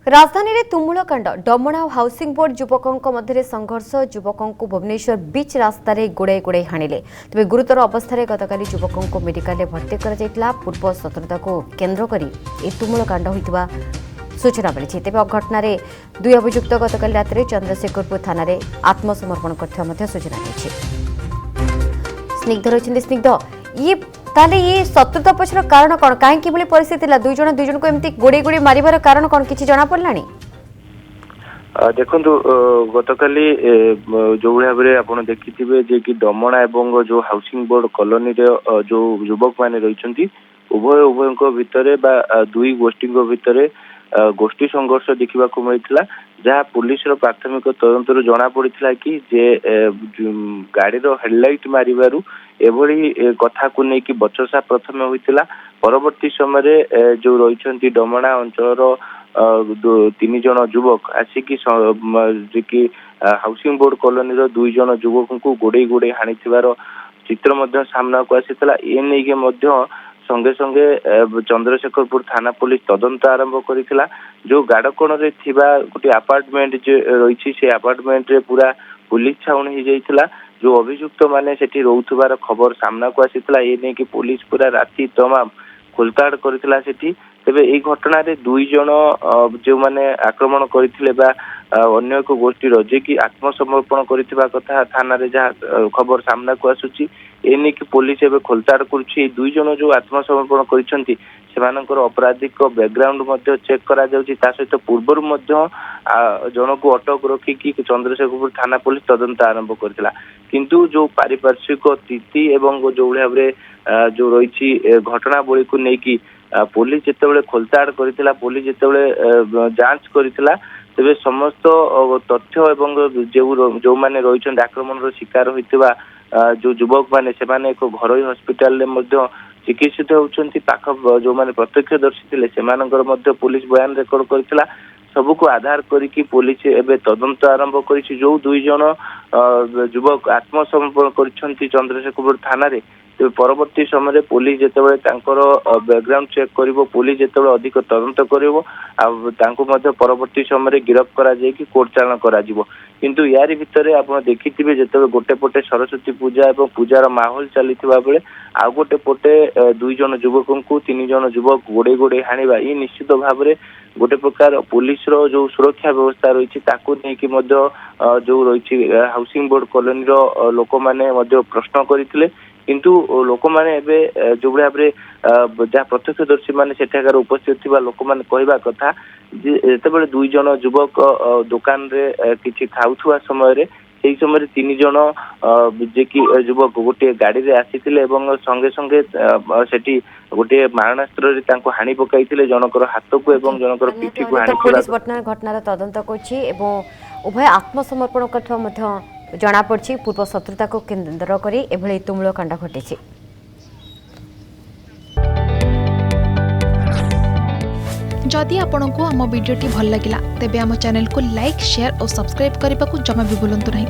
राजधानी रे तुमुल कांड डमणा हाउसिंग बोर्ड युवकों मध्य संघर्ष युवकों को भुवनेश्वर बीच रास्ता गोड़े गोड़े हाणिले तेज गुरुतर अवस्था गतकाली युवकों मेडिकल भर्ती कर पूर्व शत्रुता को केन्द्र कर तुमुल कांड होता सूचना मिली। तेज घटन दुई अभियुक्त गतकाली रात चंद्रशेखरपुर थाना आत्मसमर्पण कर सूचना मिली। स्निग्ध रही स्निग्ध ये ताले ये शत्रुता पछर कारण कौन कहीं परिस्थिति दुई जन को एमती गोड़े गोड़े मारिबार कारण कौन किसी जना पड़लानी? देखो गतकाली जो भाव में आप देखिथे जे कि डमणा एवं जो हाउसिंग बोर्ड कॉलोनी जो युवक मैंने रही उभय भितर दुई गोष्ठी भितर गोष्ठी संघर्ष देखा मिलता जहाँ पुलिस प्राथमिक तदंत जना पड़ा कि जे गाड़ी हेडलाइट मारू एभली कथा को लेकिन बचसा प्रथम होता परवर्ती समय जो रही डमणा अंचल तीन जन युवक आसिक हाउसिंग बोर्ड कॉलोनी दुई जन युवक को गोड़े गोड़े हाणी चित्र सामना को आसीला ए संगे संगे चंद्रशेखरपुर थाना पुलिस तदंत आरंभ करिथिला। जो गाड़कोण रे थिबा गोटे अपार्टमेंट जे रही से अपार्टमेंट रे पूरा पुलिस छाउणी हो जाइथिला। जो अभियुक्त माने सेठी रहउथबार खबर सामना को आसीथिला ए नै कि पुलिस पूरा राति तमाम खोलताड़ करिथिला सेठी। तेबे एई घटना रे दुई जन जो माने आक्रमण करिथिले बा अन्य एक गोष्ठी जे कि आत्मसमर्पण करिथिबा कथा थाना रे जहाँ खबर सामना को आसुची एने कि पुलिस एबे खोलताड़ करुछि। दुई जन जो आत्मसमर्पण करिसंती सेमानकर आपराधिक बैकग्राउंड मध्य चेक करा जाउछि। ता सहित पूर्वर मध्य जन को अटक रखिकी चंद्रशेखरपुर थाना पुलिस तदंत आरंभ करथिला। किंतु जो पारिपार्श्विक स्थिति एवं जो भाव जो रही घटनावली को लेकिन पुलिस जितेबाला खोलताड़ करथिला पुलिस जितेबाला जांच करथिला तेबे समस्त तथ्य एवं जो माने रही आक्रमण शिकार होइतिबा जो युवक माने सेमाने एक घरोई हॉस्पिटल रे मध्य चिकित्सित होउछंती। पाख जो माने प्रत्यक्षदर्शी थिले सेमानकर मध्य पुलिस बयान रेकॉर्ड करथिला। सबको आधार करिकी पुलिस एबे तदंत आरंभ करिछि। जो दुई जन युवक आत्मसमर्पण करिसंती चंद्रशेखरपुर थाना रे तेज परवर्ती समय पुलिस जितेबाला तांकर बैकग्राउंड चेक करिवो पुलिस जितेबाला अधिक तदंत करिवो आ परवर्ती समय गिरफ्त करा जाय कि कोर्ट चालान करा जिवो। किंतु यारी भितर आप देखिथिबे जितेबाला गोटे पटे सरस्वती पूजा एवं पूजार माहौल चलीथिबा बेले आ गोटे पटे दुई जन युवकों को तीन जन युवक गोड़े गोड़े हाणिबा ये निश्चित भाव में गोटे प्रकार पुलिस रो जो सुरक्षा व्यवस्था रही ताकू नेकी मध्य जो रही हाउसिंग बोर्ड कॉलोनी रो लोक माने मध्य प्रश्न करथिले। किंतु लोक माने एबे जो भाव में जहाँ प्रत्यक्षदर्शी माने सेठाकार उपस्थित थिबा लोक माने कहबा कथा जेतेबेले दुई जन युवक दुकान रे किछि खाउथुवा समय रे सेही समय तीन जन जे कि युवक गोटे गाड़ी रे आसीथिले एवं संगे संगे सेठी गोटे मारणास्त्र रे तांको हानि पकाइथिले जनकर हाथ को एवं जनकर पिठी को हानि पुलिस घटनार तदंत करछि एवं उभय आत्मसमर्पण करथवा मध्य जना पड़छि। पूर्व शत्रुता को केन्द्र करी एभली तुमुल कांड घटिछि। जदि आपंक आम भिडी भल लगा तेब आम चैनल को लाइक शेयर और सब्सक्राइब करने को जमा भी भूलु नहीं।